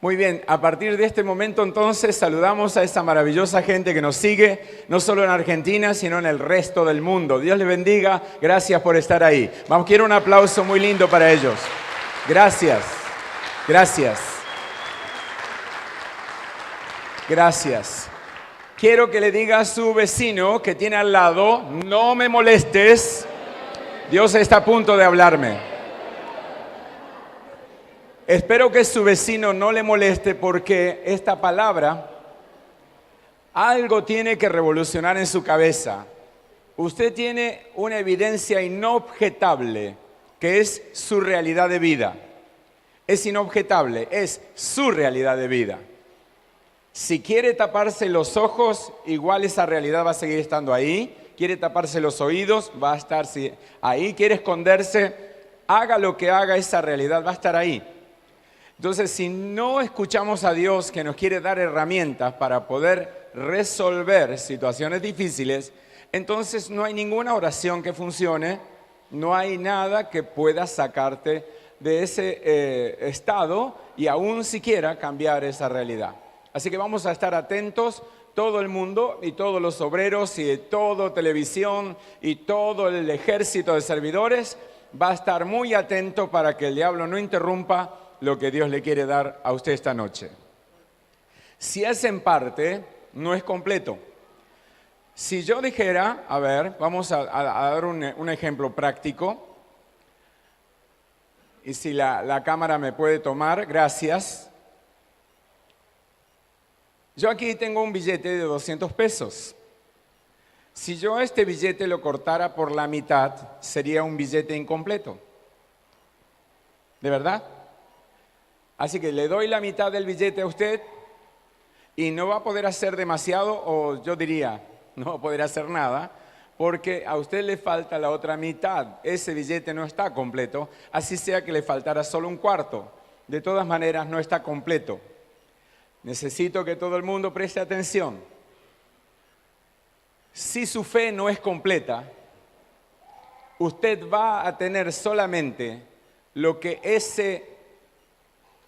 Muy bien, a partir de este momento entonces saludamos a esa maravillosa gente que nos sigue, no solo en Argentina, sino en el resto del mundo. Dios les bendiga, gracias por estar ahí. Vamos, quiero un aplauso muy lindo para ellos. Gracias, gracias. Gracias. Quiero que le diga a su vecino que tiene al lado, no me molestes, Dios está a punto de hablarme. Espero que su vecino no le moleste porque esta palabra algo tiene que revolucionar en su cabeza. Usted tiene una evidencia inobjetable que es su realidad de vida. Es inobjetable, es su realidad de vida. Si quiere taparse los ojos, igual esa realidad va a seguir estando ahí. Quiere taparse los oídos, va a estar ahí. Quiere esconderse, haga lo que haga, esa realidad va a estar ahí. Entonces, si no escuchamos a Dios que nos quiere dar herramientas para poder resolver situaciones difíciles, entonces no hay ninguna oración que funcione, no hay nada que pueda sacarte de ese estado y aún siquiera cambiar esa realidad. Así que vamos a estar atentos, todo el mundo y todos los obreros y toda televisión y todo el ejército de servidores va a estar muy atento para que el diablo no interrumpa lo que Dios le quiere dar a usted esta noche. Si es en parte, no es completo. Si yo dijera, a ver, vamos a dar un ejemplo práctico. Y si la cámara me puede tomar, gracias. Yo aquí tengo un billete de 200 pesos. Si yo este billete lo cortara por la mitad, sería un billete incompleto. ¿De verdad? Así que le doy la mitad del billete a usted y no va a poder hacer demasiado, o yo diría, no va a poder hacer nada, porque a usted le falta la otra mitad. Ese billete no está completo, así sea que le faltara solo un cuarto. De todas maneras, no está completo. Necesito que todo el mundo preste atención. Si su fe no es completa, usted va a tener solamente lo que ese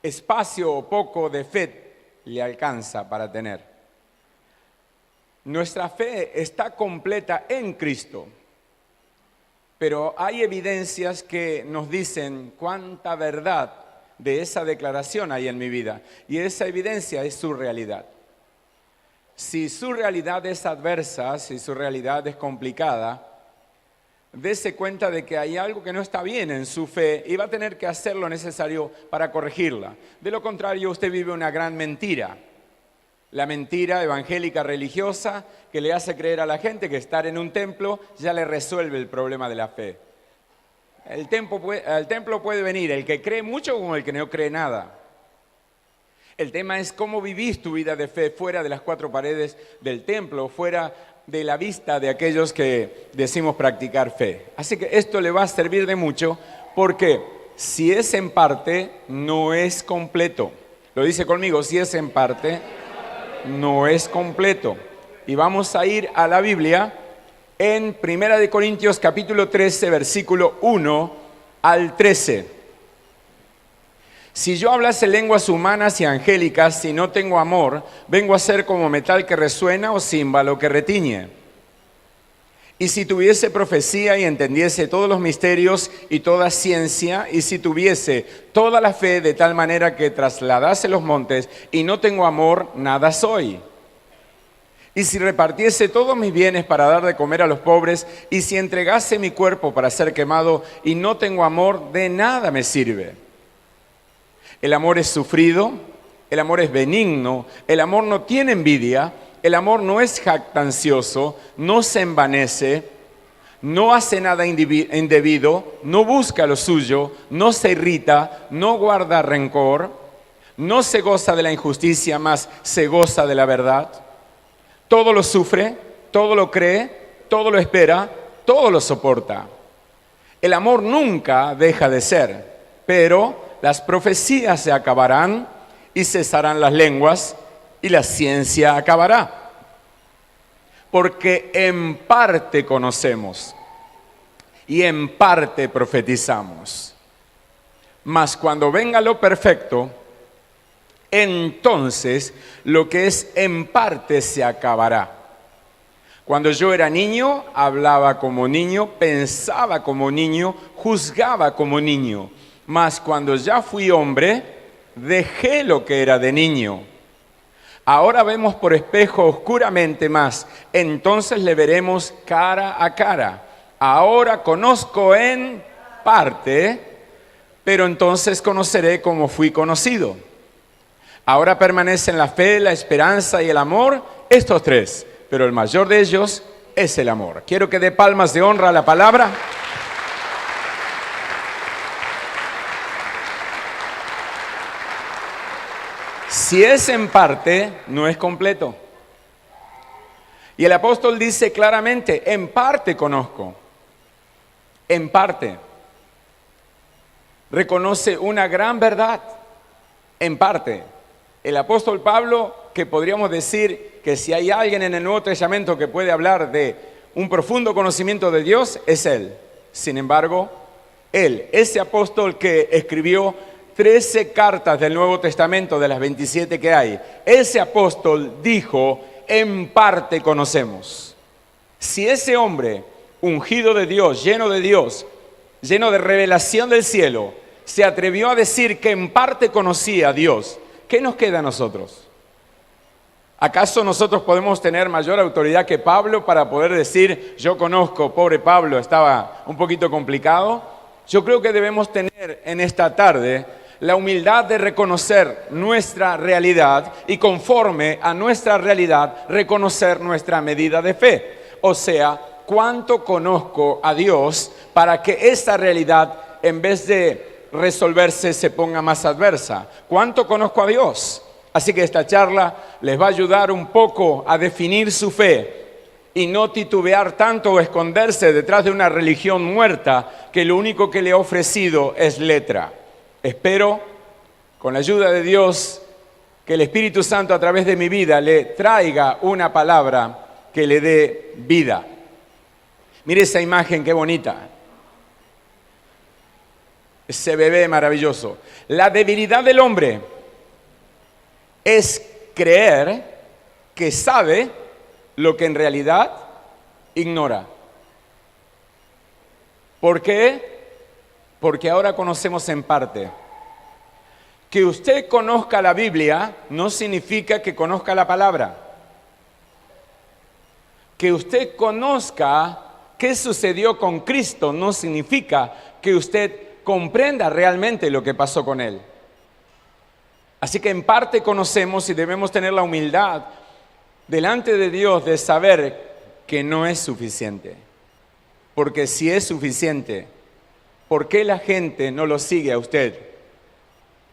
espacio o poco de fe le alcanza para tener. Nuestra fe está completa en Cristo, pero hay evidencias que nos dicen cuánta verdad de esa declaración hay en mi vida, y esa evidencia es su realidad. Si su realidad es adversa, si su realidad es complicada, dése cuenta de que hay algo que no está bien en su fe y va a tener que hacer lo necesario para corregirla. De lo contrario, usted vive una gran mentira. La mentira evangélica religiosa que le hace creer a la gente que estar en un templo ya le resuelve el problema de la fe. Al templo puede venir el que cree mucho como el que no cree nada. El tema es cómo vivís tu vida de fe fuera de las cuatro paredes del templo, fuera de la vista de aquellos que decimos practicar fe. Así que esto le va a servir de mucho porque si es en parte, no es completo. Lo dice conmigo, si es en parte, no es completo. Y vamos a ir a la Biblia en 1 Corintios capítulo 13, versículo 1 al 13. Si yo hablase lenguas humanas y angélicas y no tengo amor, vengo a ser como metal que resuena o címbalo que retiñe. Y si tuviese profecía y entendiese todos los misterios y toda ciencia, y si tuviese toda la fe de tal manera que trasladase los montes y no tengo amor, nada soy. Y si repartiese todos mis bienes para dar de comer a los pobres, y si entregase mi cuerpo para ser quemado y no tengo amor, de nada me sirve. El amor es sufrido, el amor es benigno, el amor no tiene envidia, el amor no es jactancioso, no se envanece, no hace nada indebido, no busca lo suyo, no se irrita, no guarda rencor, no se goza de la injusticia, mas se goza de la verdad. Todo lo sufre, todo lo cree, todo lo espera, todo lo soporta. El amor nunca deja de ser, pero las profecías se acabarán y cesarán las lenguas y la ciencia acabará. Porque en parte conocemos y en parte profetizamos. Mas cuando venga lo perfecto, entonces lo que es en parte se acabará. Cuando yo era niño, hablaba como niño, pensaba como niño, juzgaba como niño. Mas cuando ya fui hombre, dejé lo que era de niño. Ahora vemos por espejo oscuramente más, entonces le veremos cara a cara. Ahora conozco en parte, pero entonces conoceré como fui conocido. Ahora permanecen la fe, la esperanza y el amor, estos tres, pero el mayor de ellos es el amor. Quiero que dé palmas de honra a la palabra. Si es en parte, no es completo. Y el apóstol dice claramente, en parte conozco, en parte. Reconoce una gran verdad, en parte. El apóstol Pablo, que podríamos decir que si hay alguien en el Nuevo Testamento que puede hablar de un profundo conocimiento de Dios, es él. Sin embargo, él, ese apóstol que escribió 13 cartas del Nuevo Testamento de las 27 que hay, ese apóstol dijo, en parte conocemos. Si ese hombre, ungido de Dios, lleno de revelación del cielo, se atrevió a decir que en parte conocía a Dios, ¿qué nos queda a nosotros? ¿Acaso nosotros podemos tener mayor autoridad que Pablo para poder decir, yo conozco, pobre Pablo, estaba un poquito complicado? Yo creo que debemos tener en esta tarde la humildad de reconocer nuestra realidad y conforme a nuestra realidad reconocer nuestra medida de fe. O sea, cuánto conozco a Dios para que esta realidad, en vez de resolverse, se ponga más adversa. ¿Cuánto conozco a Dios? Así que esta charla les va a ayudar un poco a definir su fe y no titubear tanto o esconderse detrás de una religión muerta que lo único que le ha ofrecido es letra. Espero, con la ayuda de Dios, que el Espíritu Santo a través de mi vida le traiga una palabra que le dé vida. Mire esa imagen, qué bonita. Ese bebé maravilloso. La debilidad del hombre es creer que sabe lo que en realidad ignora. ¿Por qué? Porque ahora conocemos en parte. Que usted conozca la Biblia no significa que conozca la palabra. Que usted conozca qué sucedió con Cristo no significa que usted comprenda realmente lo que pasó con Él. Así que en parte conocemos y debemos tener la humildad delante de Dios de saber que no es suficiente. Porque si es suficiente, ¿por qué la gente no lo sigue a usted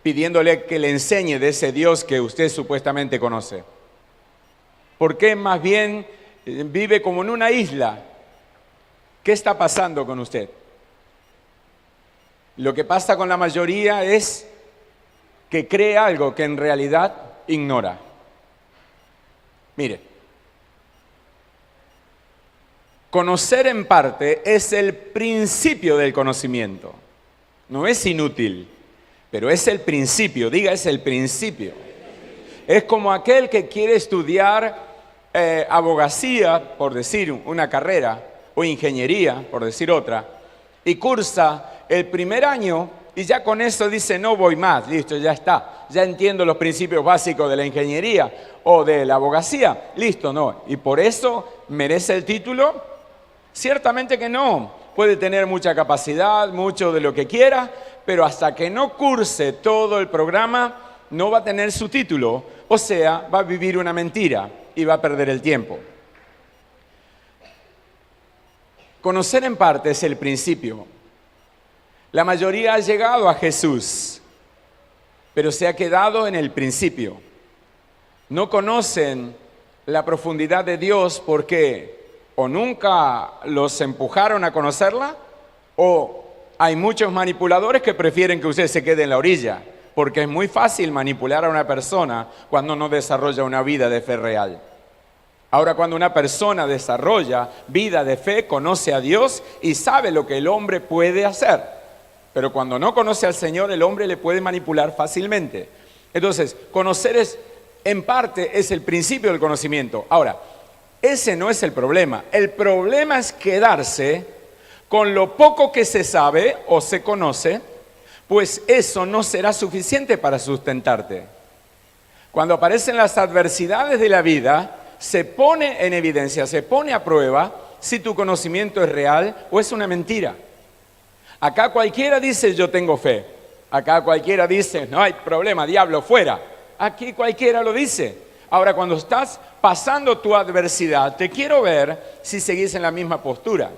pidiéndole que le enseñe de ese Dios que usted supuestamente conoce? ¿Por qué más bien vive como en una isla? ¿Qué está pasando con usted? Lo que pasa con la mayoría es que cree algo que en realidad ignora. Mire, conocer en parte es el principio del conocimiento. No es inútil, pero es el principio. Diga, es el principio. Es como aquel que quiere estudiar abogacía, por decir una carrera, o ingeniería, por decir otra, y cursa el primer año y ya con eso dice, no voy más, listo, ya está. Ya entiendo los principios básicos de la ingeniería o de la abogacía, listo, no. ¿Y por eso merece el título? Ciertamente que no. Puede tener mucha capacidad, mucho de lo que quiera, pero hasta que no curse todo el programa, no va a tener su título. O sea, va a vivir una mentira y va a perder el tiempo. Conocer en parte es el principio. La mayoría ha llegado a Jesús, pero se ha quedado en el principio. No conocen la profundidad de Dios porque o nunca los empujaron a conocerla, o hay muchos manipuladores que prefieren que usted se quede en la orilla, porque es muy fácil manipular a una persona cuando no desarrolla una vida de fe real. Ahora, cuando una persona desarrolla vida de fe, conoce a Dios y sabe lo que el hombre puede hacer. Pero cuando no conoce al Señor, el hombre le puede manipular fácilmente. Entonces, conocer en parte, es el principio del conocimiento. Ahora, ese no es el problema. El problema es quedarse con lo poco que se sabe o se conoce, pues eso no será suficiente para sustentarte. Cuando aparecen las adversidades de la vida, se pone en evidencia, se pone a prueba si tu conocimiento es real o es una mentira. Acá cualquiera dice yo tengo fe. Acá cualquiera dice no hay problema, diablo, fuera. Aquí cualquiera lo dice. Ahora, cuando estás pasando tu adversidad, te quiero ver si seguís en la misma postura.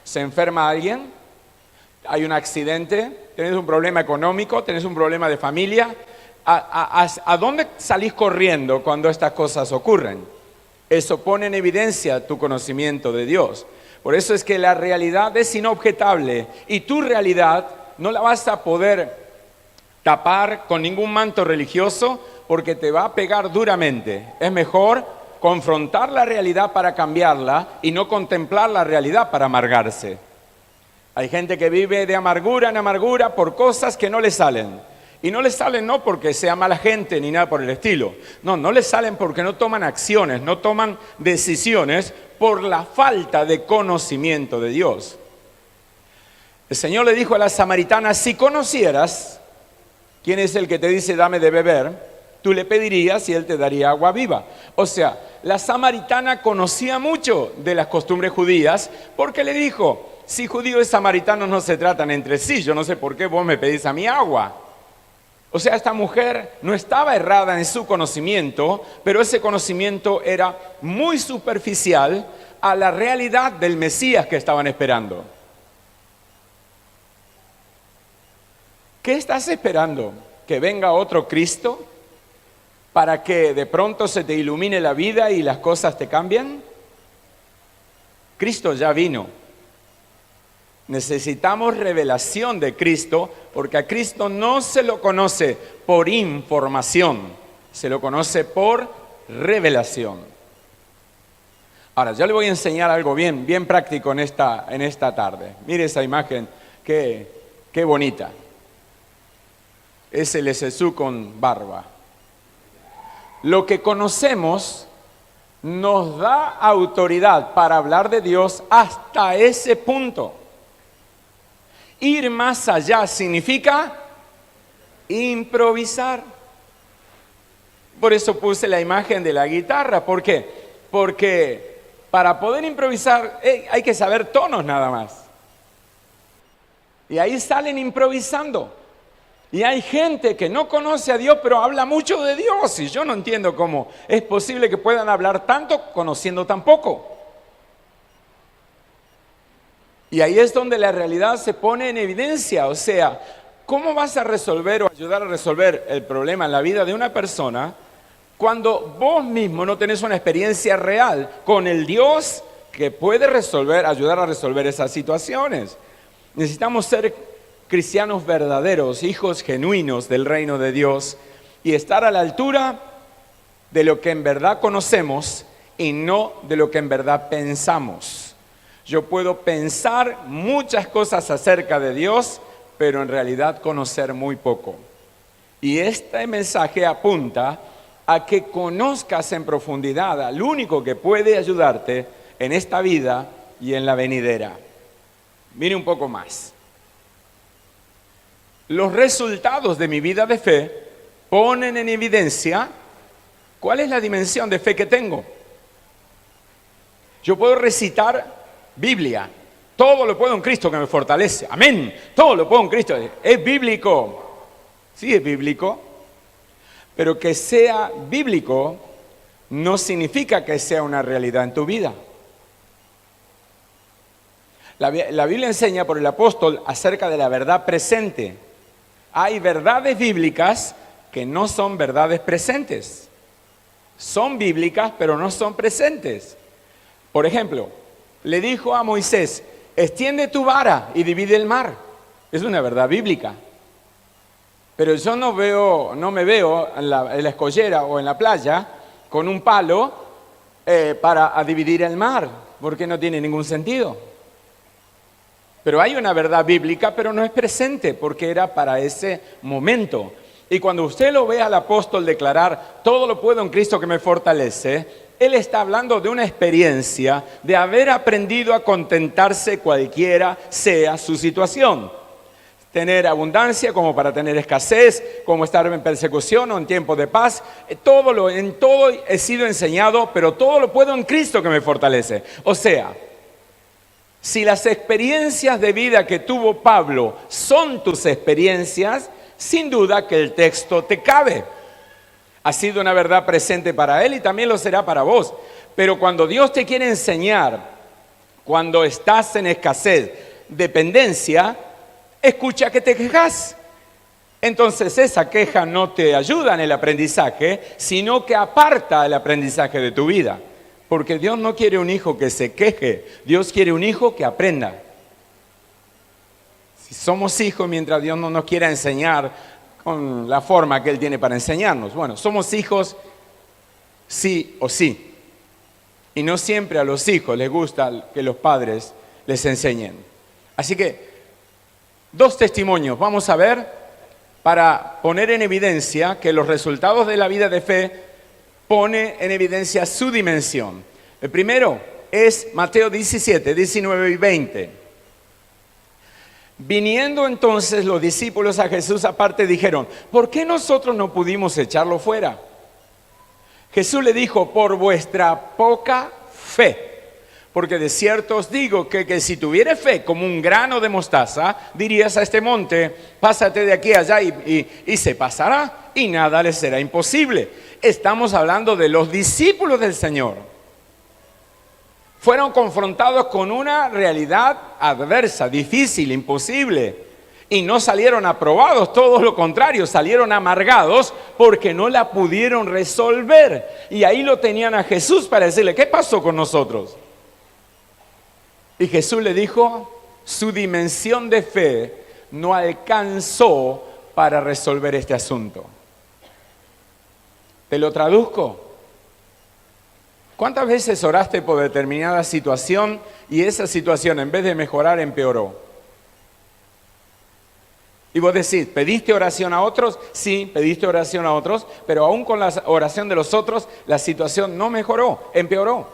¿Se enferma alguien? ¿Hay un accidente? ¿Tenés un problema económico? ¿Tenés un problema de familia? ¿A dónde salís corriendo cuando estas cosas ocurren? Eso pone en evidencia tu conocimiento de Dios. Por eso es que la realidad es inobjetable y tu realidad no la vas a poder tapar con ningún manto religioso porque te va a pegar duramente. Es mejor confrontar la realidad para cambiarla y no contemplar la realidad para amargarse. Hay gente que vive de amargura en amargura por cosas que no le salen. Y no le salen no porque sea mala gente ni nada por el estilo. No, no le salen porque no toman acciones, no toman decisiones por la falta de conocimiento de Dios. El Señor le dijo a la samaritana, si conocieras quién es el que te dice dame de beber, tú le pedirías y él te daría agua viva. O sea, la samaritana conocía mucho de las costumbres judías porque le dijo, si judíos y samaritanos no se tratan entre sí, yo no sé por qué vos me pedís a mí agua. O sea, esta mujer no estaba errada en su conocimiento, pero ese conocimiento era muy superficial a la realidad del Mesías que estaban esperando. ¿Qué estás esperando? ¿Que venga otro Cristo para que de pronto se te ilumine la vida y las cosas te cambien? Cristo ya vino. Necesitamos revelación de Cristo, porque a Cristo no se lo conoce por información, se lo conoce por revelación. Ahora, yo le voy a enseñar algo bien práctico en esta tarde. Mire esa imagen, qué bonita. Es el Jesús con barba. Lo que conocemos nos da autoridad para hablar de Dios hasta ese punto. Ir más allá significa improvisar. Por eso puse la imagen de la guitarra. ¿Por qué? Porque para poder improvisar hay que saber tonos nada más. Y ahí salen improvisando. Y hay gente que no conoce a Dios, pero habla mucho de Dios. Y yo no entiendo cómo es posible que puedan hablar tanto conociendo tan poco. Y ahí es donde la realidad se pone en evidencia. O sea, ¿cómo vas a resolver o ayudar a resolver el problema en la vida de una persona cuando vos mismo no tenés una experiencia real con el Dios que puede ayudar a resolver esas situaciones? Necesitamos ser cristianos verdaderos, hijos genuinos del reino de Dios y estar a la altura de lo que en verdad conocemos y no de lo que en verdad pensamos. Yo puedo pensar muchas cosas acerca de Dios, pero en realidad conocer muy poco. Y este mensaje apunta a que conozcas en profundidad al único que puede ayudarte en esta vida y en la venidera. Mire un poco más. Los resultados de mi vida de fe ponen en evidencia cuál es la dimensión de fe que tengo. Yo puedo recitar Biblia, todo lo puedo en Cristo que me fortalece, amén, todo lo puedo en Cristo, es bíblico, sí es bíblico, pero que sea bíblico no significa que sea una realidad en tu vida. La Biblia enseña por el apóstol acerca de la verdad presente. Hay verdades bíblicas que no son verdades presentes, son bíblicas pero no son presentes. Por ejemplo, le dijo a Moisés, extiende tu vara y divide el mar. Es una verdad bíblica. Pero yo no me veo en la escollera o en la playa con un palo para dividir el mar, porque no tiene ningún sentido. Pero hay una verdad bíblica, pero no es presente, porque era para ese momento. Y cuando usted lo ve al apóstol declarar, todo lo puedo en Cristo que me fortalece, él está hablando de una experiencia de haber aprendido a contentarse cualquiera sea su situación. Tener abundancia como para tener escasez, como estar en persecución o en tiempo de paz. En todo he sido enseñado, pero todo lo puedo en Cristo que me fortalece. O sea, si las experiencias de vida que tuvo Pablo son tus experiencias, sin duda que el texto te cabe. Ha sido una verdad presente para él y también lo será para vos. Pero cuando Dios te quiere enseñar, cuando estás en escasez, dependencia, escucha que te quejas. Entonces esa queja no te ayuda en el aprendizaje, sino que aparta el aprendizaje de tu vida. Porque Dios no quiere un hijo que se queje, Dios quiere un hijo que aprenda. Si somos hijos mientras Dios no nos quiera enseñar con la forma que Él tiene para enseñarnos. Bueno, somos hijos sí o sí. Y no siempre a los hijos les gusta que los padres les enseñen. Así que, 2 testimonios vamos a ver para poner en evidencia que los resultados de la vida de fe pone en evidencia su dimensión. El primero es Mateo 17, 19 y 20. Viniendo entonces los discípulos a Jesús aparte dijeron, ¿por qué nosotros no pudimos echarlo fuera? Jesús le dijo, por vuestra poca fe. Porque de cierto os digo que si tuviere fe como un grano de mostaza, dirías a este monte, pásate de aquí a allá y se pasará y nada le será imposible. Estamos hablando de los discípulos del Señor. Fueron confrontados con una realidad adversa, difícil, imposible. Y no salieron aprobados, todo lo contrario, salieron amargados porque no la pudieron resolver. Y ahí lo tenían a Jesús para decirle, ¿qué pasó con nosotros? Y Jesús le dijo, su dimensión de fe no alcanzó para resolver este asunto. ¿Te lo traduzco? ¿Cuántas veces oraste por determinada situación y esa situación en vez de mejorar empeoró? Y vos decís, ¿pediste oración a otros? Sí, pediste oración a otros, pero aún con la oración de los otros, la situación no mejoró, empeoró.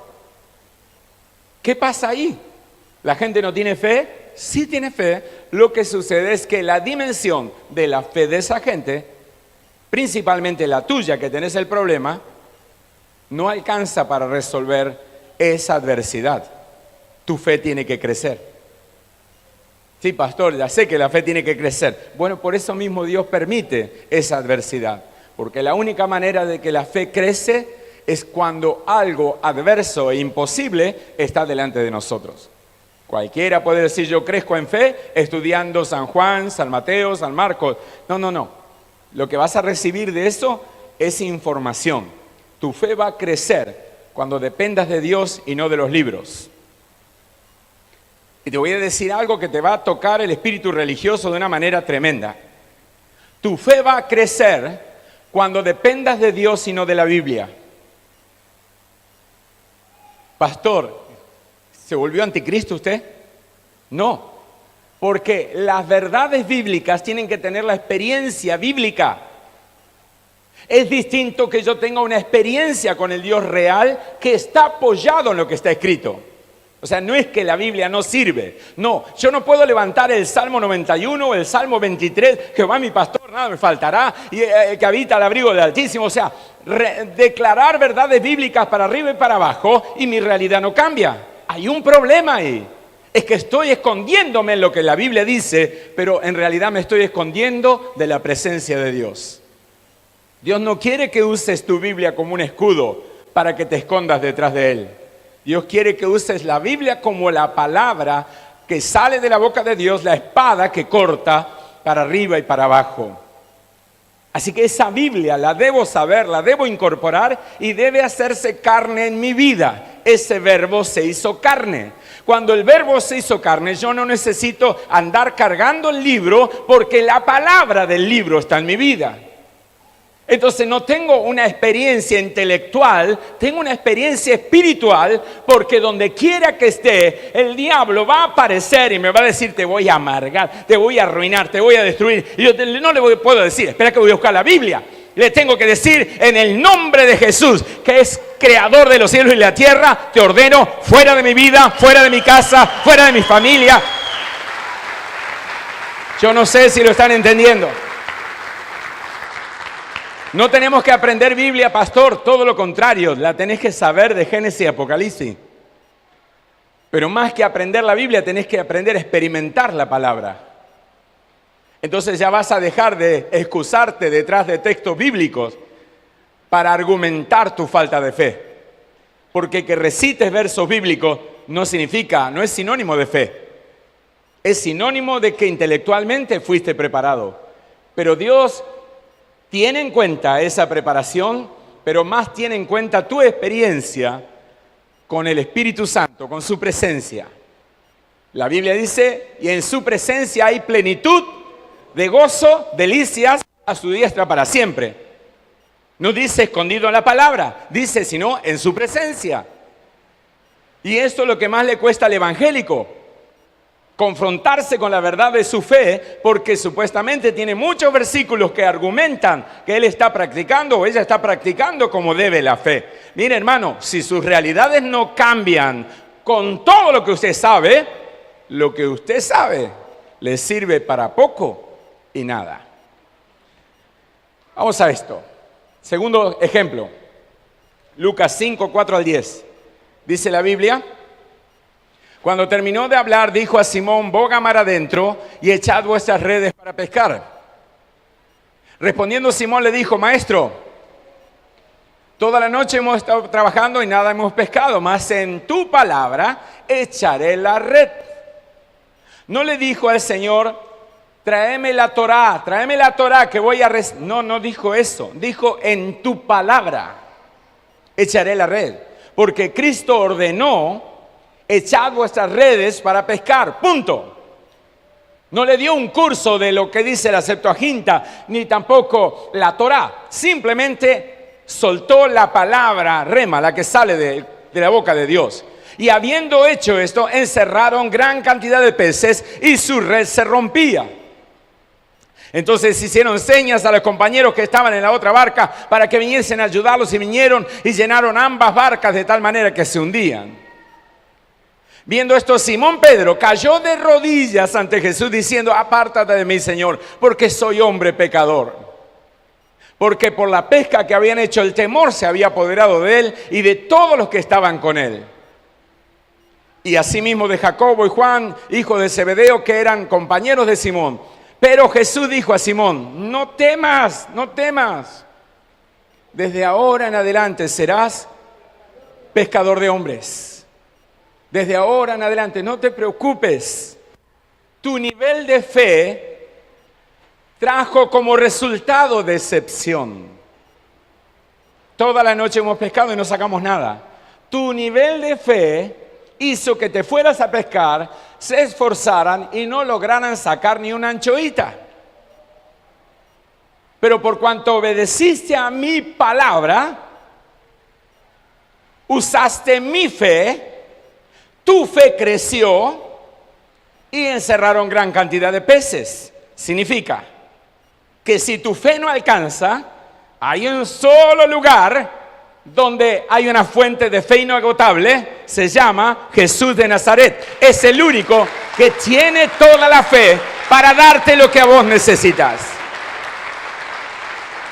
¿Qué pasa ahí? ¿La gente no tiene fe? Sí tiene fe. Lo que sucede es que la dimensión de la fe de esa gente, principalmente la tuya que tenés el problema, no alcanza para resolver esa adversidad. Tu fe tiene que crecer. Sí, pastor, ya sé que la fe tiene que crecer. Bueno, por eso mismo Dios permite esa adversidad. Porque la única manera de que la fe crece es cuando algo adverso e imposible está delante de nosotros. Cualquiera puede decir, yo crezco en fe estudiando San Juan, San Mateo, San Marcos. No. Lo que vas a recibir de eso es información. Tu fe va a crecer cuando dependas de Dios y no de los libros. Y te voy a decir algo que te va a tocar el espíritu religioso de una manera tremenda. Tu fe va a crecer cuando dependas de Dios y no de la Biblia. Pastor, ¿se volvió anticristo usted? No, porque las verdades bíblicas tienen que tener la experiencia bíblica. Es distinto que yo tenga una experiencia con el Dios real que está apoyado en lo que está escrito. O sea, no es que la Biblia no sirve. No, yo no puedo levantar el Salmo 91 o el Salmo 23, Jehová mi pastor, nada me faltará, y que habita al abrigo del Altísimo. O sea, declarar verdades bíblicas para arriba y para abajo y mi realidad no cambia. Hay un problema ahí. Es que estoy escondiéndome en lo que la Biblia dice, pero en realidad me estoy escondiendo de la presencia de Dios. Dios no quiere que uses tu Biblia como un escudo para que te escondas detrás de Él. Dios quiere que uses la Biblia como la palabra que sale de la boca de Dios, la espada que corta para arriba y para abajo. Así que esa Biblia la debo saber, la debo incorporar y debe hacerse carne en mi vida. Ese verbo se hizo carne. Cuando el verbo se hizo carne, yo no necesito andar cargando el libro porque la palabra del libro está en mi vida. Entonces no tengo una experiencia intelectual, tengo una experiencia espiritual, porque donde quiera que esté, el diablo va a aparecer y me va a decir: te voy a amargar, te voy a arruinar, te voy a destruir. Y yo no le puedo decir: espera que voy a buscar la Biblia. Le tengo que decir: en el nombre de Jesús, que es creador de los cielos y la tierra, te ordeno fuera de mi vida, fuera de mi casa, fuera de mi familia. Yo no sé si lo están entendiendo. No tenemos que aprender Biblia, pastor, todo lo contrario, la tenés que saber de Génesis y Apocalipsis. Pero más que aprender la Biblia, tenés que aprender a experimentar la palabra. Entonces ya vas a dejar de excusarte detrás de textos bíblicos para argumentar tu falta de fe. Porque que recites versos bíblicos no es sinónimo de fe. Es sinónimo de que intelectualmente fuiste preparado. Pero Dios tiene en cuenta esa preparación, pero más tiene en cuenta tu experiencia con el Espíritu Santo, con su presencia. La Biblia dice: y en su presencia hay plenitud de gozo, delicias a su diestra para siempre. No dice escondido en la palabra, dice sino en su presencia. Y esto es lo que más le cuesta al evangélico: confrontarse con la verdad de su fe, porque supuestamente tiene muchos versículos que argumentan que él está practicando o ella está practicando como debe la fe. Mire, hermano, si sus realidades no cambian con todo lo que usted sabe le sirve para poco y nada. Vamos a esto. Segundo ejemplo, Lucas 5, 4 al 10. Dice la Biblia: cuando terminó de hablar, dijo a Simón: boga mar adentro y echad vuestras redes para pescar. Respondiendo Simón le dijo: maestro, toda la noche hemos estado trabajando y nada hemos pescado, mas en tu palabra echaré la red. No le dijo al Señor: tráeme la Torá que voy a No dijo eso, dijo: en tu palabra echaré la red. Porque Cristo ordenó: echad vuestras redes para pescar, punto. No le dio un curso de lo que dice la Septuaginta, ni tampoco la Torá. Simplemente soltó la palabra rema, la que sale de la boca de Dios. Y habiendo hecho esto, encerraron gran cantidad de peces y su red se rompía. Entonces hicieron señas a los compañeros que estaban en la otra barca para que viniesen a ayudarlos, y vinieron y llenaron ambas barcas de tal manera que se hundían. Viendo esto, Simón Pedro cayó de rodillas ante Jesús diciendo: apártate de mí, Señor, porque soy hombre pecador. Porque por la pesca que habían hecho, el temor se había apoderado de él y de todos los que estaban con él. Y asimismo de Jacobo y Juan, hijo de Zebedeo, que eran compañeros de Simón. Pero Jesús dijo a Simón: no temas, no temas. Desde ahora en adelante serás pescador de hombres. Desde ahora en adelante, no te preocupes. Tu nivel de fe trajo como resultado decepción. Toda la noche hemos pescado y no sacamos nada. Tu nivel de fe hizo que te fueras a pescar, se esforzaran y no lograran sacar ni una anchoita. Pero por cuanto obedeciste a mi palabra, usaste mi fe, tu fe creció y encerraron gran cantidad de peces. Significa que si tu fe no alcanza, hay un solo lugar donde hay una fuente de fe inagotable, se llama Jesús de Nazaret. Es el único que tiene toda la fe para darte lo que a vos necesitas.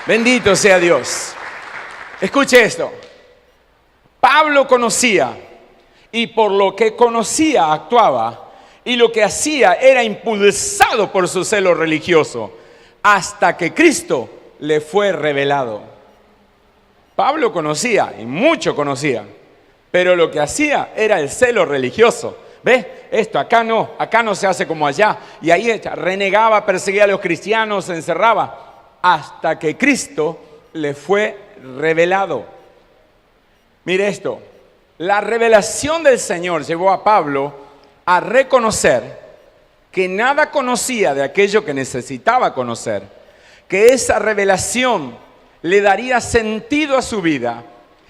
Bendito sea Dios. Escuche esto. Pablo conocía, y por lo que conocía actuaba, y lo que hacía era impulsado por su celo religioso, hasta que Cristo le fue revelado. Pablo conocía, y mucho conocía, pero lo que hacía era el celo religioso. ¿Ves? Esto acá no se hace como allá. Y ahí renegaba, perseguía a los cristianos, se encerraba, hasta que Cristo le fue revelado. Mire esto, la revelación del Señor llevó a Pablo a reconocer que nada conocía de aquello que necesitaba conocer, que esa revelación le daría sentido a su vida.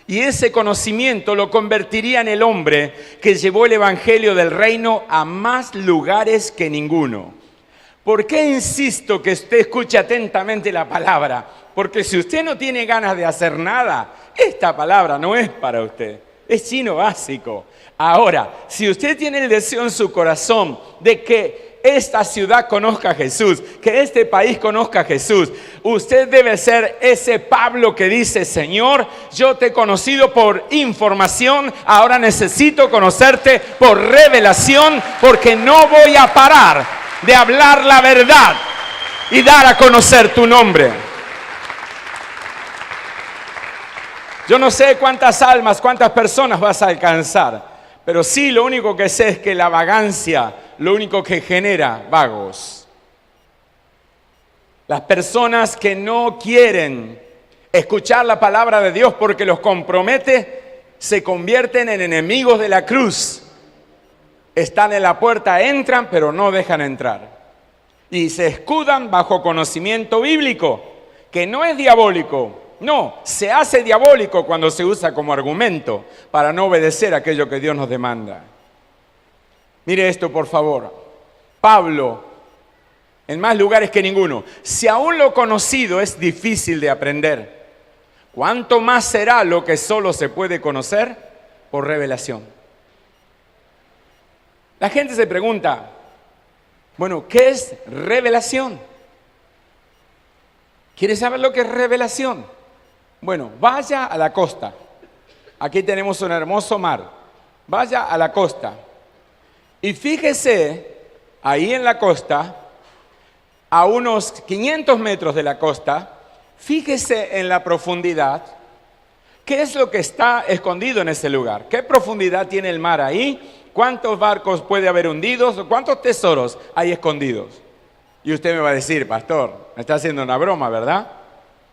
Y ese conocimiento lo convertiría en el hombre que llevó el evangelio del reino a más lugares que ninguno. ¿Por qué insisto que usted escuche atentamente la palabra? Porque si usted no tiene ganas de hacer nada, esta palabra no es para usted. Es chino básico. Ahora, si usted tiene el deseo en su corazón de que esta ciudad conozca a Jesús, que este país conozca a Jesús, usted debe ser ese Pablo que dice: Señor, yo te he conocido por información, ahora necesito conocerte por revelación, porque no voy a parar de hablar la verdad y dar a conocer tu nombre. Yo no sé cuántas almas, cuántas personas vas a alcanzar, pero sí, lo único que sé es que la vagancia, lo único que genera vagos. Las personas que no quieren escuchar la palabra de Dios porque los compromete, se convierten en enemigos de la cruz. Están en la puerta, entran, pero no dejan entrar. Y se escudan bajo conocimiento bíblico, que no es diabólico. No, se hace diabólico cuando se usa como argumento para no obedecer aquello que Dios nos demanda. Mire esto, por favor. Pablo, en más lugares que ninguno. Si aún lo conocido es difícil de aprender, ¿cuánto más será lo que solo se puede conocer por revelación? La gente se pregunta, bueno, ¿qué es revelación? ¿Quieres saber lo que es revelación? Bueno, vaya a la costa. Aquí tenemos un hermoso mar. Vaya a la costa. Y fíjese, ahí en la costa, a unos 500 metros de la costa, fíjese en la profundidad. ¿Qué es lo que está escondido en ese lugar? ¿Qué profundidad tiene el mar ahí? ¿Cuántos barcos puede haber hundidos? ¿Cuántos tesoros hay escondidos? Y usted me va a decir, pastor, me está haciendo una broma, ¿verdad?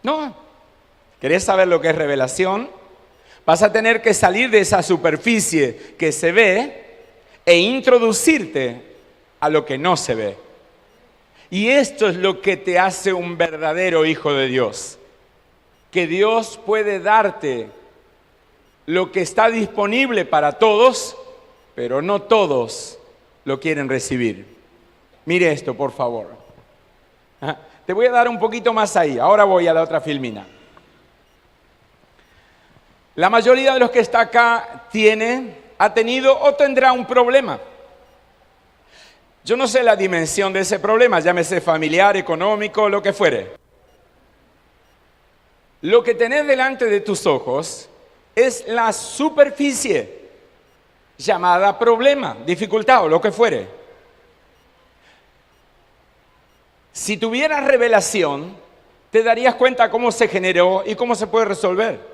No. ¿Querés saber lo que es revelación? Vas a tener que salir de esa superficie que se ve e introducirte a lo que no se ve. Y esto es lo que te hace un verdadero hijo de Dios. Que Dios puede darte lo que está disponible para todos, pero no todos lo quieren recibir. Mire esto, por favor. Te voy a dar un poquito más ahí. Ahora voy a la otra filmina. La mayoría de los que está acá ha tenido o tendrá un problema. Yo no sé la dimensión de ese problema, llámese familiar, económico, lo que fuere. Lo que tenés delante de tus ojos es la superficie llamada problema, dificultad o lo que fuere. Si tuvieras revelación, te darías cuenta cómo se generó y cómo se puede resolver.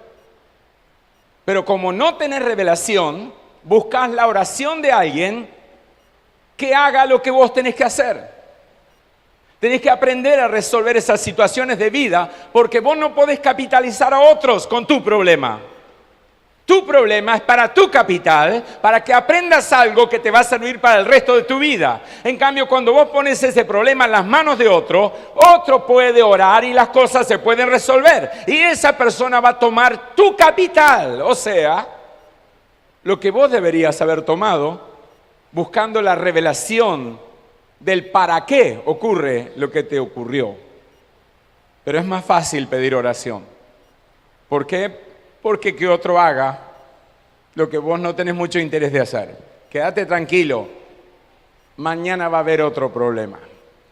Pero como no tenés revelación, buscas la oración de alguien que haga lo que vos tenés que hacer. Tenés que aprender a resolver esas situaciones de vida porque vos no podés capitalizar a otros con tu problema. Tu problema es para tu capital, para que aprendas algo que te va a servir para el resto de tu vida. En cambio, cuando vos pones ese problema en las manos de otro, otro puede orar y las cosas se pueden resolver. Y esa persona va a tomar tu capital, o sea, lo que vos deberías haber tomado buscando la revelación del para qué ocurre lo que te ocurrió. Pero es más fácil pedir oración. ¿Por qué? Porque que otro haga lo que vos no tenés mucho interés de hacer. Quédate tranquilo, mañana va a haber otro problema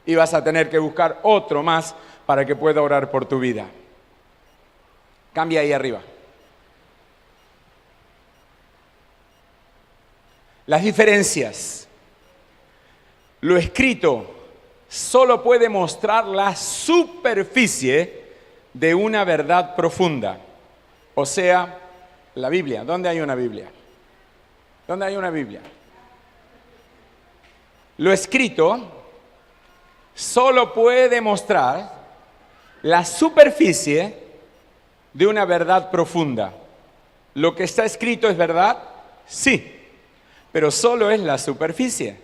y vas a tener que buscar otro más para que pueda orar por tu vida. Cambia ahí arriba. Las diferencias. Lo escrito solo puede mostrar la superficie de una verdad profunda. O sea, la Biblia. ¿Dónde hay una Biblia? ¿Dónde hay una Biblia? Lo escrito solo puede mostrar la superficie de una verdad profunda. ¿Lo que está escrito es verdad? Sí, pero solo es la superficie.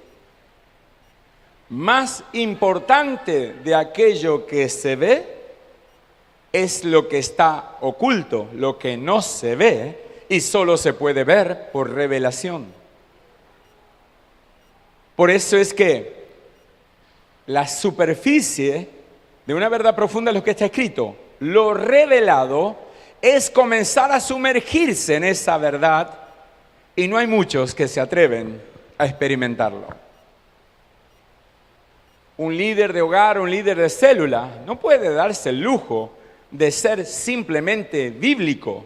Más importante de aquello que se ve es lo que está oculto, lo que no se ve y solo se puede ver por revelación. Por eso es que la superficie de una verdad profunda es lo que está escrito. Lo revelado es comenzar a sumergirse en esa verdad y no hay muchos que se atreven a experimentarlo. Un líder de hogar, un líder de célula, no puede darse el lujo de ser simplemente bíblico.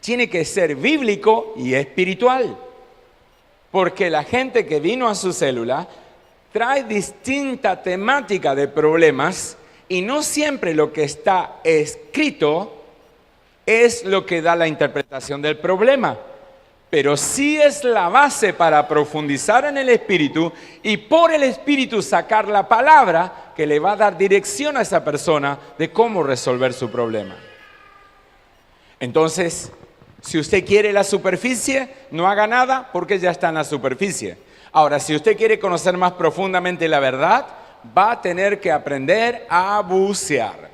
Tiene que ser bíblico y espiritual. Porque la gente que vino a su célula trae distinta temática de problemas y no siempre lo que está escrito es lo que da la interpretación del problema. Pero sí es la base para profundizar en el Espíritu y por el Espíritu sacar la palabra que le va a dar dirección a esa persona de cómo resolver su problema. Entonces, si usted quiere la superficie, no haga nada porque ya está en la superficie. Ahora, si usted quiere conocer más profundamente la verdad, va a tener que aprender a bucear.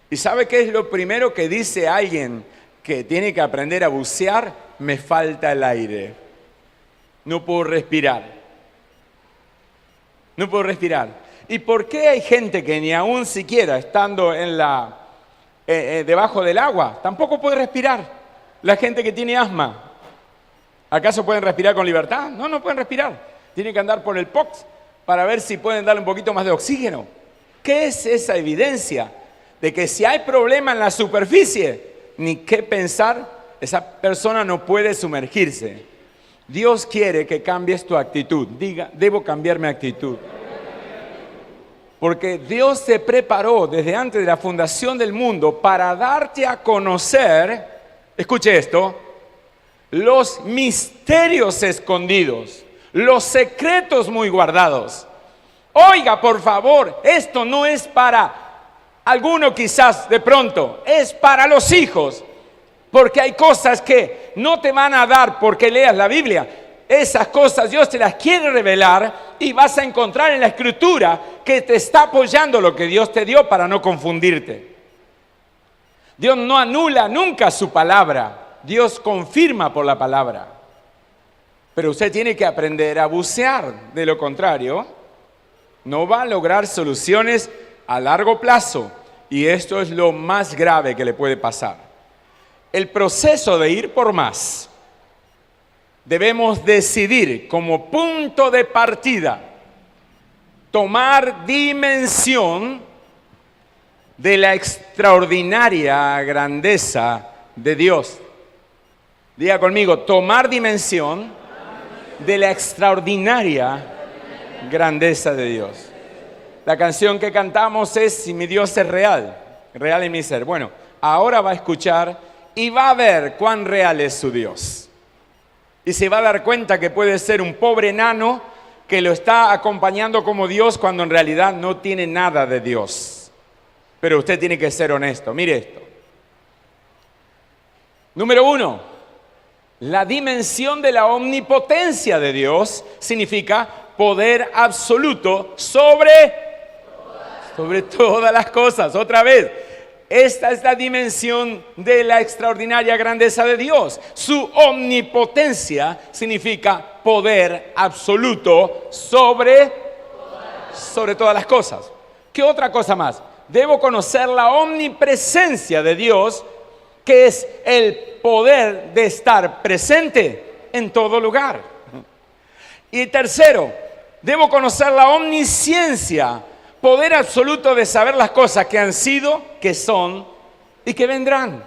¿Y sabe qué es lo primero que dice alguien que tiene que aprender a bucear? Me falta el aire. No puedo respirar. No puedo respirar. ¿Y por qué hay gente que ni aún siquiera estando en debajo del agua tampoco puede respirar? La gente que tiene asma, ¿acaso pueden respirar con libertad? No, no pueden respirar. Tienen que andar por el POX para ver si pueden darle un poquito más de oxígeno. ¿Qué es esa evidencia de que si hay problema en la superficie, ni qué pensar, esa persona no puede sumergirse? Dios quiere que cambies tu actitud. Diga, debo cambiar mi actitud. Porque Dios te preparó desde antes de la fundación del mundo para darte a conocer, escuche esto, los misterios escondidos, los secretos muy guardados. Oiga, por favor, esto no es para alguno quizás de pronto, es para los hijos. Porque hay cosas que no te van a dar porque leas la Biblia. Esas cosas Dios te las quiere revelar y vas a encontrar en la Escritura que te está apoyando lo que Dios te dio para no confundirte. Dios no anula nunca su palabra. Dios confirma por la palabra. Pero usted tiene que aprender a bucear. De lo contrario, no va a lograr soluciones a largo plazo. Y esto es lo más grave que le puede pasar. El proceso de ir por más, debemos decidir como punto de partida, tomar dimensión de la extraordinaria grandeza de Dios. Diga conmigo, tomar dimensión de la extraordinaria grandeza de Dios. La canción que cantamos es Si mi Dios es real, real en mi ser. Bueno, ahora va a escuchar y va a ver cuán real es su Dios. Y se va a dar cuenta que puede ser un pobre enano que lo está acompañando como Dios cuando en realidad no tiene nada de Dios. Pero usted tiene que ser honesto. Mire esto. Número 1, la dimensión de la omnipotencia de Dios significa poder absoluto sobre todas las cosas. Otra vez. Esta es la dimensión de la extraordinaria grandeza de Dios. Su omnipotencia significa poder absoluto sobre todas las cosas. ¿Qué otra cosa más? Debo conocer la omnipresencia de Dios, que es el poder de estar presente en todo lugar. Y tercero, debo conocer la omnisciencia, poder absoluto de saber las cosas que han sido, que son y que vendrán.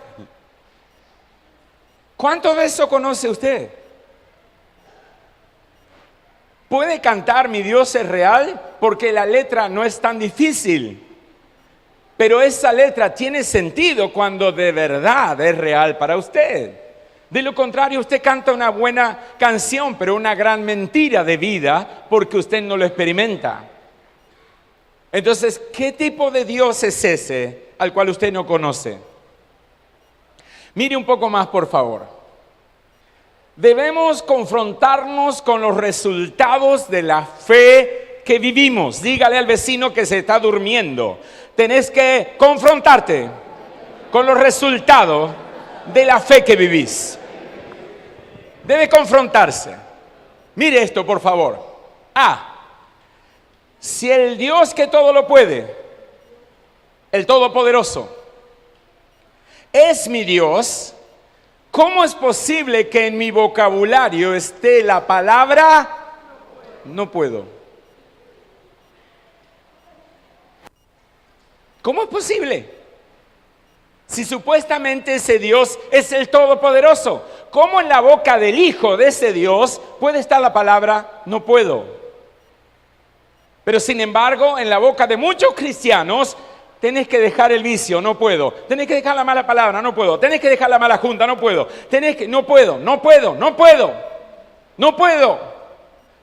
¿Cuánto de eso conoce usted? ¿Puede cantar Mi Dios es real? Porque la letra no es tan difícil. Pero esa letra tiene sentido cuando de verdad es real para usted. De lo contrario, usted canta una buena canción, pero una gran mentira de vida porque usted no lo experimenta. Entonces, ¿qué tipo de Dios es ese al cual usted no conoce? Mire un poco más, por favor. Debemos confrontarnos con los resultados de la fe que vivimos. Dígale al vecino que se está durmiendo. tenés que confrontarte con los resultados de la fe que vivís. Debe confrontarse. Mire esto, por favor. Si el Dios que todo lo puede, el Todopoderoso, es mi Dios, ¿cómo es posible que en mi vocabulario esté la palabra no puedo? ¿Cómo es posible? Si supuestamente ese Dios es el Todopoderoso, ¿cómo en la boca del Hijo de ese Dios puede estar la palabra no puedo? Pero sin embargo, en la boca de muchos cristianos, tenés que dejar el vicio, no puedo. Tenés que dejar la mala palabra, no puedo. Tenés que dejar la mala junta, no puedo. No puedo.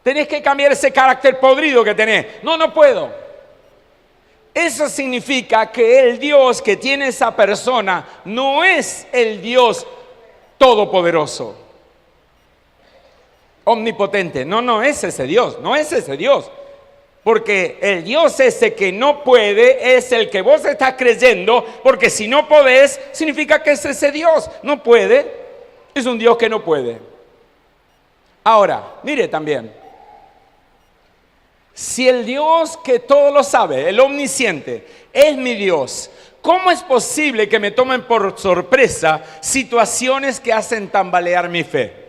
Tenés que cambiar ese carácter podrido que tenés. No puedo. Eso significa que el Dios que tiene esa persona no es el Dios todopoderoso, omnipotente. No es ese Dios, no es ese Dios. Porque el Dios ese que no puede es el que vos estás creyendo, porque si no podés, significa que es ese Dios. No puede, es un Dios que no puede. Ahora, mire también, si el Dios que todo lo sabe, el omnisciente, es mi Dios, ¿cómo es posible que me tomen por sorpresa situaciones que hacen tambalear mi fe?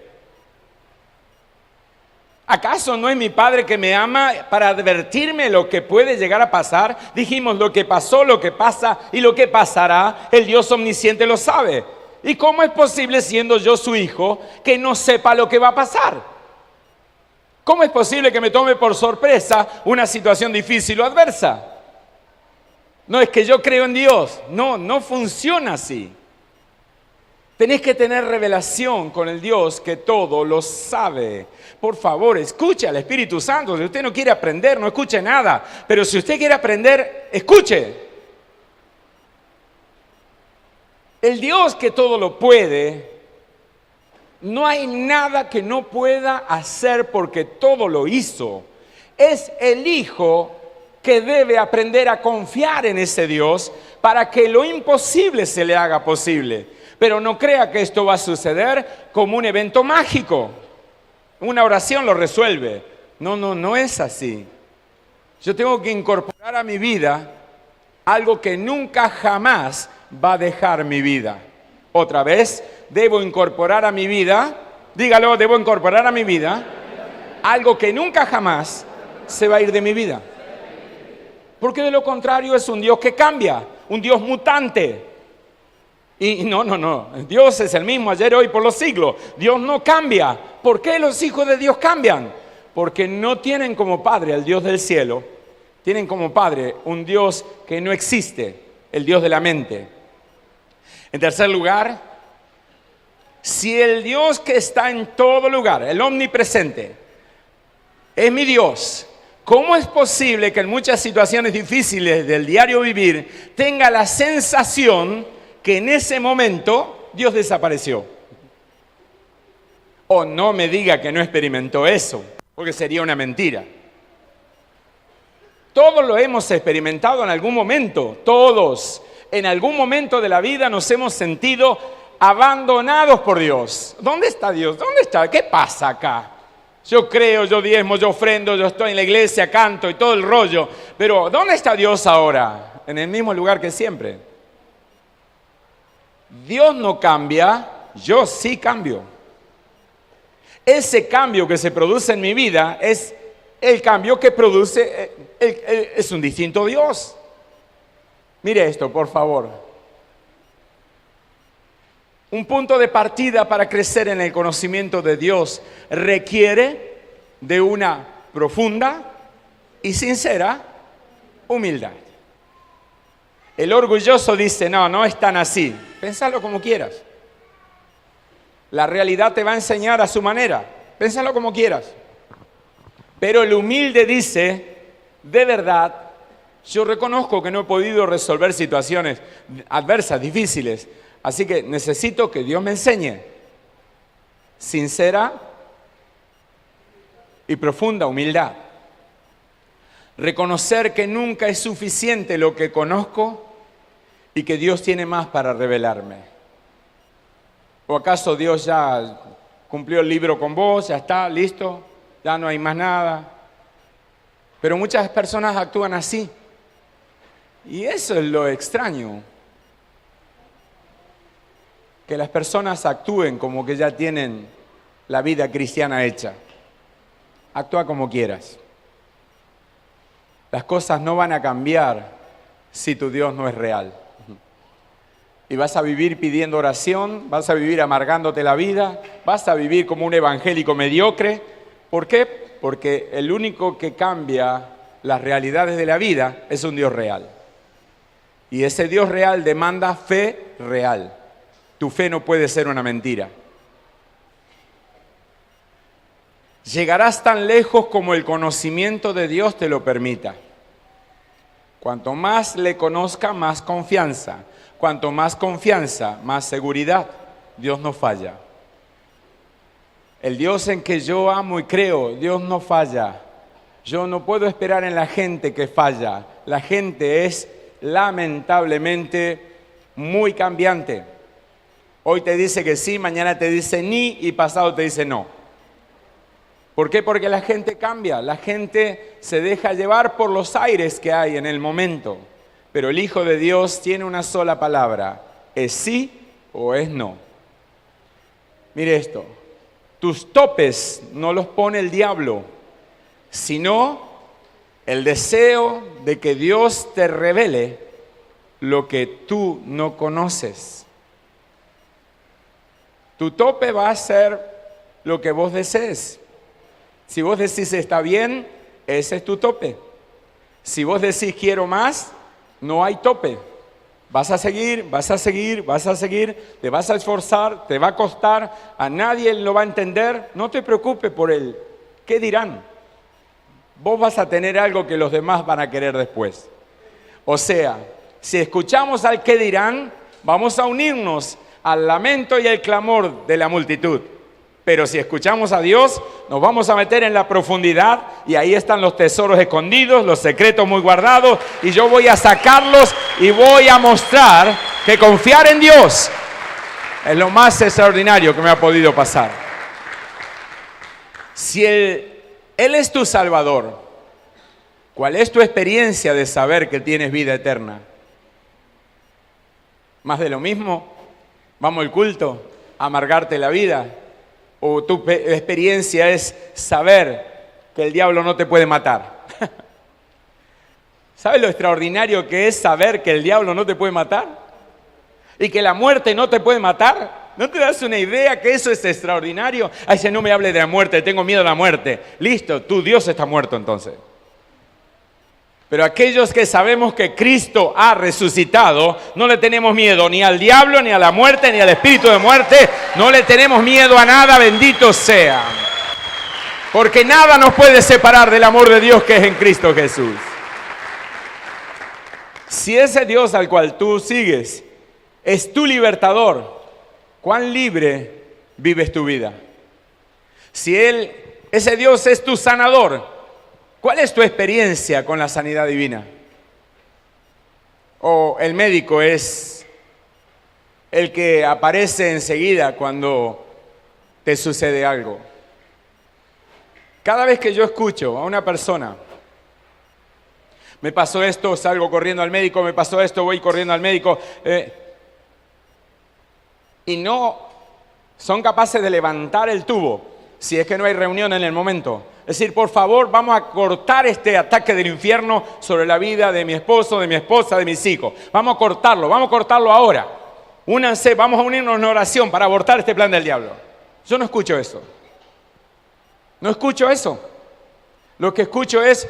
¿Acaso no es mi Padre que me ama para advertirme lo que puede llegar a pasar? Dijimos lo que pasó, lo que pasa y lo que pasará, el Dios omnisciente lo sabe. ¿Y cómo es posible, siendo yo su hijo, que no sepa lo que va a pasar? ¿Cómo es posible que me tome por sorpresa una situación difícil o adversa? No es que yo creo en Dios, no funciona así. Tenés que tener revelación con el Dios que todo lo sabe. Por favor, escuche al Espíritu Santo. Si usted no quiere aprender, no escuche nada. Pero si usted quiere aprender, escuche. El Dios que todo lo puede, no hay nada que no pueda hacer porque todo lo hizo. Es el Hijo que debe aprender a confiar en ese Dios para que lo imposible se le haga posible. Pero no crea que esto va a suceder como un evento mágico. Una oración lo resuelve. No es así. Yo tengo que incorporar a mi vida algo que nunca jamás va a dejar mi vida. Otra vez, debo incorporar a mi vida, dígalo, debo incorporar a mi vida algo que nunca jamás se va a ir de mi vida. Porque de lo contrario es un Dios que cambia, un Dios mutante. Y no, Dios es el mismo ayer, hoy, por los siglos. Dios no cambia. ¿Por qué los hijos de Dios cambian? Porque no tienen como padre al Dios del cielo. Tienen como padre un Dios que no existe, el Dios de la mente. En tercer lugar, si el Dios que está en todo lugar, el omnipresente, es mi Dios, ¿cómo es posible que en muchas situaciones difíciles del diario vivir tenga la sensación que en ese momento Dios desapareció? O no me diga que no experimentó eso, porque sería una mentira. Todos lo hemos experimentado en algún momento, todos. En algún momento de la vida nos hemos sentido abandonados por Dios. ¿Dónde está Dios? ¿Dónde está? ¿Qué pasa acá? Yo creo, yo diezmo, yo ofrendo, yo estoy en la iglesia, canto y todo el rollo. Pero ¿dónde está Dios ahora? En el mismo lugar que siempre. Dios no cambia, yo sí cambio. Ese cambio que se produce en mi vida es el cambio que produce, es un distinto Dios. Mire esto, por favor. Un punto de partida para crecer en el conocimiento de Dios requiere de una profunda y sincera humildad. El orgulloso dice, no es tan así. Pénsalo como quieras. La realidad te va a enseñar a su manera. Pénsalo como quieras. Pero el humilde dice, de verdad, yo reconozco que no he podido resolver situaciones adversas, difíciles. Así que necesito que Dios me enseñe. Sincera y profunda humildad. Reconocer que nunca es suficiente lo que conozco y que Dios tiene más para revelarme. ¿O acaso Dios ya cumplió el libro con vos, ya está, listo, ya no hay más nada? Pero muchas personas actúan así. Y eso es lo extraño. Que las personas actúen como que ya tienen la vida cristiana hecha. Actúa como quieras. Las cosas no van a cambiar si tu Dios no es real. Y vas a vivir pidiendo oración, vas a vivir amargándote la vida, vas a vivir como un evangélico mediocre. ¿Por qué? Porque el único que cambia las realidades de la vida es un Dios real. Y ese Dios real demanda fe real. Tu fe no puede ser una mentira. Llegarás tan lejos como el conocimiento de Dios te lo permita. Cuanto más le conozca, más confianza. Cuanto más confianza, más seguridad. Dios no falla. El Dios en que yo amo y creo, Dios no falla. Yo no puedo esperar en la gente que falla. La gente es lamentablemente muy cambiante. Hoy te dice que sí, mañana te dice ni y pasado te dice no. ¿Por qué? Porque la gente cambia, la gente se deja llevar por los aires que hay en el momento. Pero el Hijo de Dios tiene una sola palabra, es sí o es no. Mire esto, tus topes no los pone el diablo, sino el deseo de que Dios te revele lo que tú no conoces. Tu tope va a ser lo que vos desees. Si vos decís está bien, ese es tu tope. Si vos decís quiero más, no hay tope. Vas a seguir, vas a seguir, vas a seguir, te vas a esforzar, te va a costar, a nadie lo va a entender. No te preocupes por él. ¿Qué dirán? Vos vas a tener algo que los demás van a querer después. O sea, si escuchamos al qué dirán, vamos a unirnos al lamento y el clamor de la multitud. Pero si escuchamos a Dios, nos vamos a meter en la profundidad y ahí están los tesoros escondidos, los secretos muy guardados, y yo voy a sacarlos y voy a mostrar que confiar en Dios es lo más extraordinario que me ha podido pasar. Si Él es tu Salvador, ¿cuál es tu experiencia de saber que tienes vida eterna? ¿Más de lo mismo? ¿Vamos al culto a amargarte la vida? ¿O tu experiencia es saber que el diablo no te puede matar? ¿Sabes lo extraordinario que es saber que el diablo no te puede matar? ¿Y que la muerte no te puede matar? ¿No te das una idea que eso es extraordinario? Ay, si no me hable de la muerte, tengo miedo a la muerte. Listo, tu Dios está muerto entonces. Pero aquellos que sabemos que Cristo ha resucitado, no le tenemos miedo ni al diablo, ni a la muerte, ni al espíritu de muerte. No le tenemos miedo a nada, bendito sea. Porque nada nos puede separar del amor de Dios que es en Cristo Jesús. Si ese Dios al cual tú sigues es tu libertador, ¿cuán libre vives tu vida? Si ese Dios es tu sanador, ¿cuál es tu experiencia con la sanidad divina? ¿O el médico es el que aparece enseguida cuando te sucede algo? Cada vez que yo escucho a una persona, me pasó esto, salgo corriendo al médico, me pasó esto, voy corriendo al médico, y no son capaces de levantar el tubo, si es que no hay reunión en el momento. Es decir, por favor, vamos a cortar este ataque del infierno sobre la vida de mi esposo, de mi esposa, de mis hijos. Vamos a cortarlo ahora. Únanse, vamos a unirnos en oración para abortar este plan del diablo. Yo no escucho eso. No escucho eso. Lo que escucho es,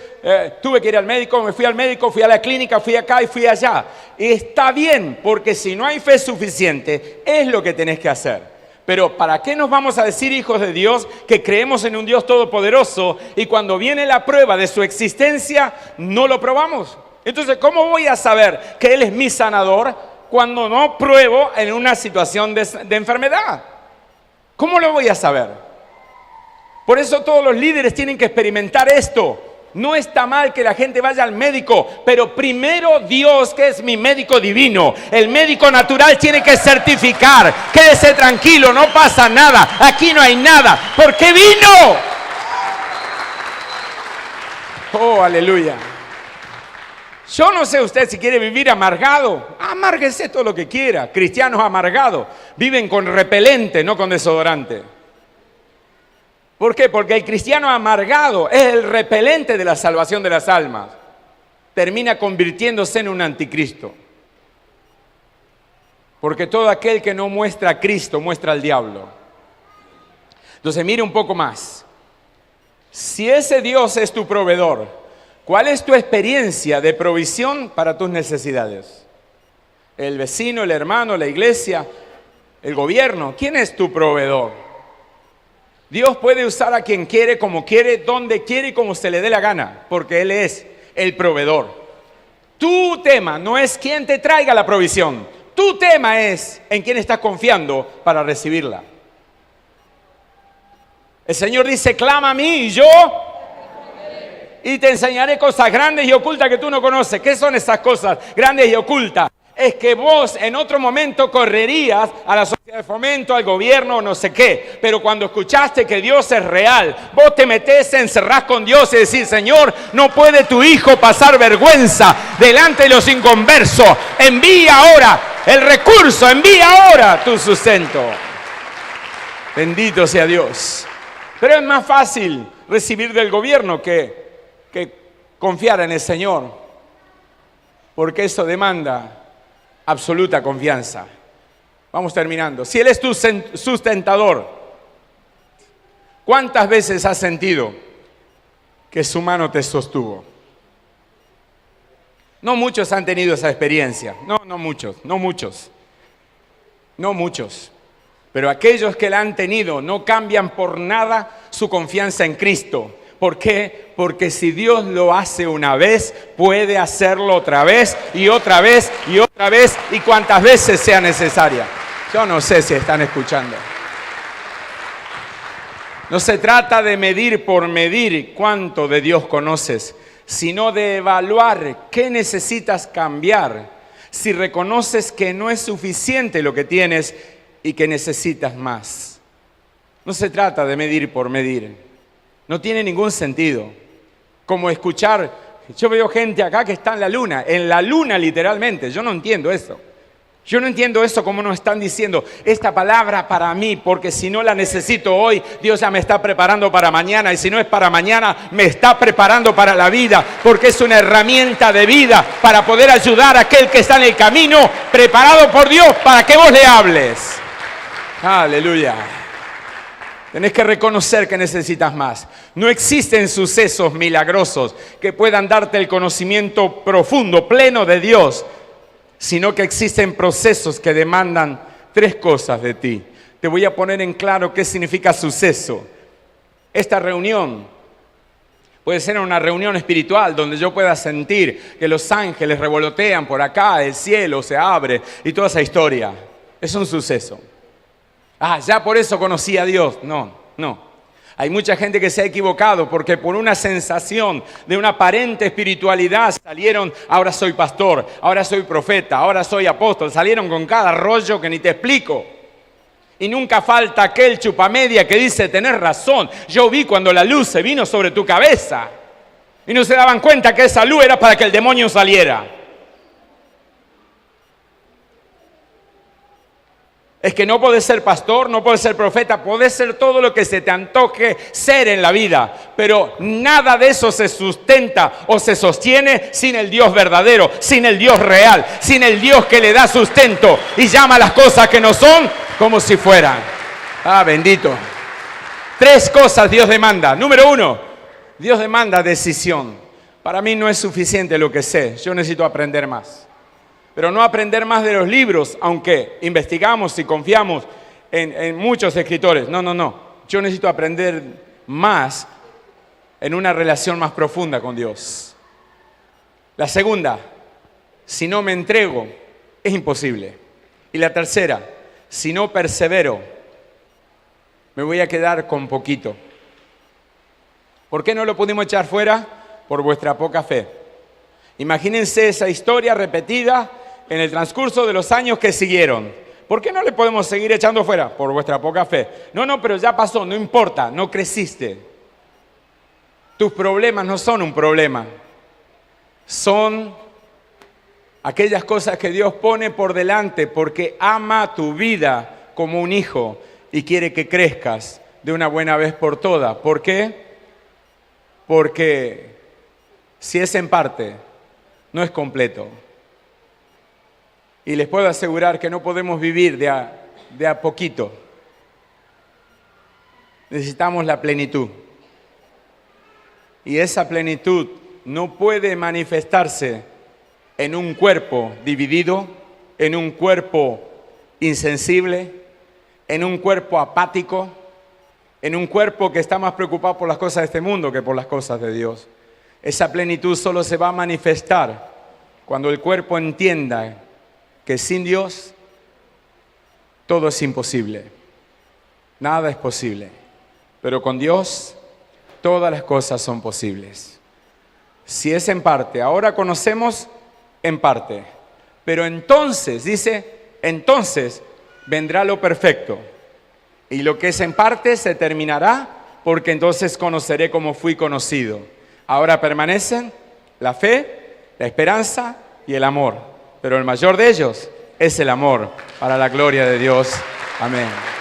tuve que ir al médico, me fui al médico, fui a la clínica, fui acá y fui allá. Y está bien, porque si no hay fe suficiente, es lo que tenés que hacer. Pero ¿para qué nos vamos a decir hijos de Dios que creemos en un Dios todopoderoso y cuando viene la prueba de su existencia no lo probamos? Entonces, ¿cómo voy a saber que Él es mi sanador cuando no pruebo en una situación de enfermedad? ¿Cómo lo voy a saber? Por eso todos los líderes tienen que experimentar esto. No está mal que la gente vaya al médico, pero primero Dios, que es mi médico divino. El médico natural tiene que certificar: quédese tranquilo, no pasa nada, aquí no hay nada. ¿Por qué vino? Oh, aleluya. Yo no sé usted si quiere vivir amargado. Amárguese todo lo que quiera. Cristianos amargados viven con repelente, no con desodorante. ¿Por qué? Porque el cristiano amargado es el repelente de la salvación de las almas. Termina convirtiéndose en un anticristo. Porque todo aquel que no muestra a Cristo muestra al diablo. Entonces mire un poco más. Si ese Dios es tu proveedor, ¿cuál es tu experiencia de provisión para tus necesidades? El vecino, el hermano, la iglesia, el gobierno. ¿Quién es tu proveedor? Dios puede usar a quien quiere, como quiere, donde quiere y como se le dé la gana, porque Él es el proveedor. Tu tema no es quién te traiga la provisión. Tu tema es en quién estás confiando para recibirla. El Señor dice: clama a mí y yo y te enseñaré cosas grandes y ocultas que tú no conoces. ¿Qué son esas cosas grandes y ocultas? Es que vos en otro momento correrías a la sociedad de fomento, al gobierno, no sé qué. Pero cuando escuchaste que Dios es real, vos te metés, encerrás con Dios y decís: Señor, no puede tu hijo pasar vergüenza delante de los inconversos. Envía ahora el recurso, envía ahora tu sustento. Bendito sea Dios. Pero es más fácil recibir del gobierno que confiar en el Señor, porque eso demanda absoluta confianza. Vamos terminando. Si Él es tu sustentador, ¿cuántas veces has sentido que su mano te sostuvo? No muchos han tenido esa experiencia. No muchos. Pero aquellos que la han tenido no cambian por nada su confianza en Cristo. ¿Por qué? Porque si Dios lo hace una vez, puede hacerlo otra vez y otra vez y otra vez y cuantas veces sea necesaria. Yo no sé si están escuchando. No se trata de medir por medir cuánto de Dios conoces, sino de evaluar qué necesitas cambiar si reconoces que no es suficiente lo que tienes y que necesitas más. No se trata de medir por medir. No tiene ningún sentido. Como escuchar, yo veo gente acá que está en la luna literalmente. Yo no entiendo eso. Yo no entiendo eso, como nos están diciendo esta palabra para mí, porque si no la necesito hoy, Dios ya me está preparando para mañana, y si no es para mañana, me está preparando para la vida, porque es una herramienta de vida para poder ayudar a aquel que está en el camino, preparado por Dios para que vos le hables. Aleluya. Tenés que reconocer que necesitas más. No existen sucesos milagrosos que puedan darte el conocimiento profundo, pleno de Dios, sino que existen procesos que demandan tres cosas de ti. Te voy a poner en claro qué significa suceso. Esta reunión puede ser una reunión espiritual donde yo pueda sentir que los ángeles revolotean por acá, el cielo se abre y toda esa historia. Es un suceso. Ya por eso conocí a Dios. No. Hay mucha gente que se ha equivocado porque por una sensación de una aparente espiritualidad salieron: ahora soy pastor, ahora soy profeta, ahora soy apóstol. Salieron con cada rollo que ni te explico. Y nunca falta aquel chupamedia que dice: tenés razón, yo vi cuando la luz se vino sobre tu cabeza. Y no se daban cuenta que esa luz era para que el demonio saliera. Es que no podés ser pastor, no podés ser profeta, podés ser todo lo que se te antoje ser en la vida, pero nada de eso se sustenta o se sostiene sin el Dios verdadero, sin el Dios real, sin el Dios que le da sustento y llama las cosas que no son como si fueran. Bendito. Tres cosas Dios demanda. Número 1, Dios demanda decisión. Para mí no es suficiente lo que sé, yo necesito aprender más. Pero no aprender más de los libros, aunque investigamos y confiamos en muchos escritores. No. Yo necesito aprender más en una relación más profunda con Dios. La segunda, si no me entrego, es imposible. Y la tercera, si no persevero, me voy a quedar con poquito. ¿Por qué no lo pudimos echar fuera? por vuestra poca fe. Imagínense esa historia repetida en el transcurso de los años que siguieron. ¿Por qué no le podemos seguir echando fuera? Por vuestra poca fe. No, pero ya pasó, no importa, no creciste. Tus problemas no son un problema. Son aquellas cosas que Dios pone por delante porque ama tu vida como un hijo y quiere que crezcas de una buena vez por todas. ¿Por qué? Porque si es en parte, no es completo. Y les puedo asegurar que no podemos vivir de a poquito. Necesitamos la plenitud. Y esa plenitud no puede manifestarse en un cuerpo dividido, en un cuerpo insensible, en un cuerpo apático, en un cuerpo que está más preocupado por las cosas de este mundo que por las cosas de Dios. Esa plenitud solo se va a manifestar cuando el cuerpo entienda que sin Dios todo es imposible. Nada es posible. Pero con Dios todas las cosas son posibles. Si es en parte, ahora conocemos en parte. Pero entonces, dice, entonces vendrá lo perfecto. Y lo que es en parte se terminará, porque entonces conoceré como fui conocido. Ahora permanecen la fe, la esperanza y el amor. Pero el mayor de ellos es el amor, para la gloria de Dios. Amén.